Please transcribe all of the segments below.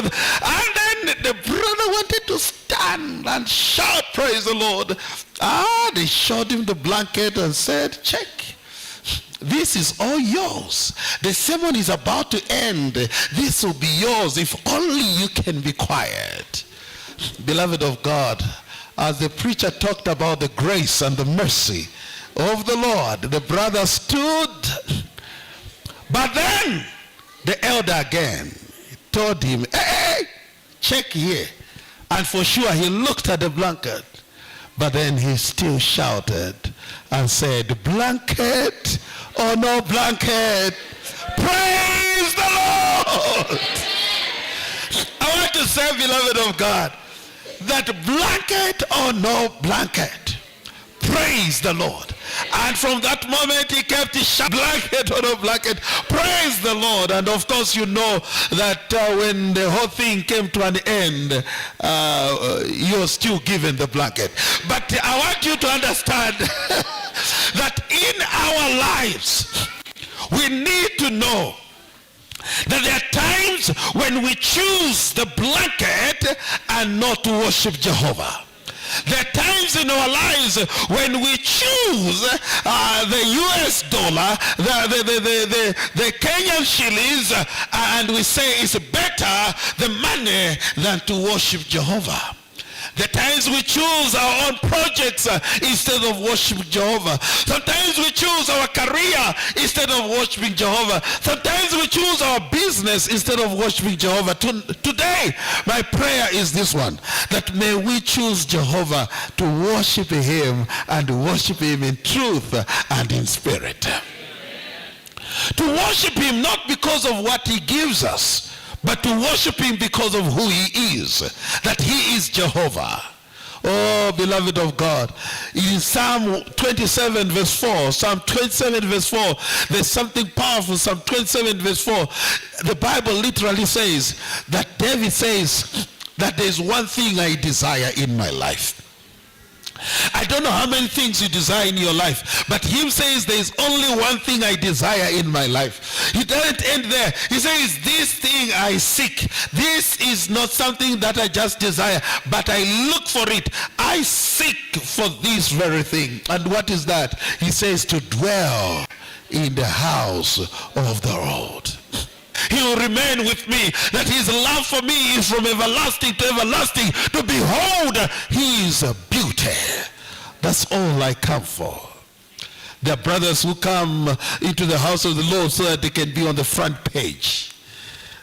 blanket. And then the brother wanted to stand and shout, praise the Lord. They showed him the blanket and said, check. This is all yours. The sermon is about to end. This will be yours if only you can be quiet. Beloved of God, as the preacher talked about the grace and the mercy of the Lord, the brother stood. But then the elder again told him, hey, check here. And for sure he looked at the blanket. But then he still shouted and said, blanket or no blanket, praise the Lord. I want to say, beloved of God, that blanket or no blanket, praise the Lord. And from that moment he kept his blanket or no blanket, praise the Lord. And of course you know that when the whole thing came to an end, you're still given the blanket. But I want you to understand that in our lives we need to know that there are times when we choose the blanket and not to worship Jehovah. There are times in our lives when we choose the US dollar, the Kenyan shillings, and we say it's better the money than to worship Jehovah. The times we choose our own projects instead of worshiping Jehovah. Sometimes we choose our career instead of worshiping Jehovah. Sometimes we choose our business instead of worshiping Jehovah. Today, my prayer is this one, that may we choose Jehovah to worship him and worship him in truth and in spirit. To worship him not because of what he gives us, but to worship him because of who he is, that he is Jehovah. Oh, beloved of God, in Psalm 27 verse 4, Psalm 27 verse 4, there's something powerful. Psalm 27 verse 4, the Bible literally says that David says that there's one thing I desire in my life. I don't know how many things you desire in your life, but him says there is only one thing I desire in my life. He doesn't end there. He says, this thing I seek. This is not something that I just desire, but I look for it. I seek for this very thing. And what is that? He says, to dwell in the house of the Lord. He will remain with me, that his love for me is from everlasting to everlasting. To behold his beauty. That's all I come for. There are brothers who come into the house of the Lord so that they can be on the front page.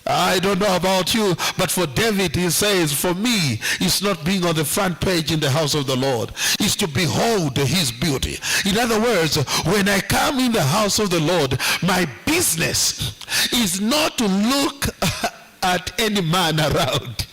I don't know about you, but for David, he says, for me, it's not being on the front page in the house of the Lord. It's to behold his beauty. In other words, when I come in the house of the Lord, my business is not to look at any man around.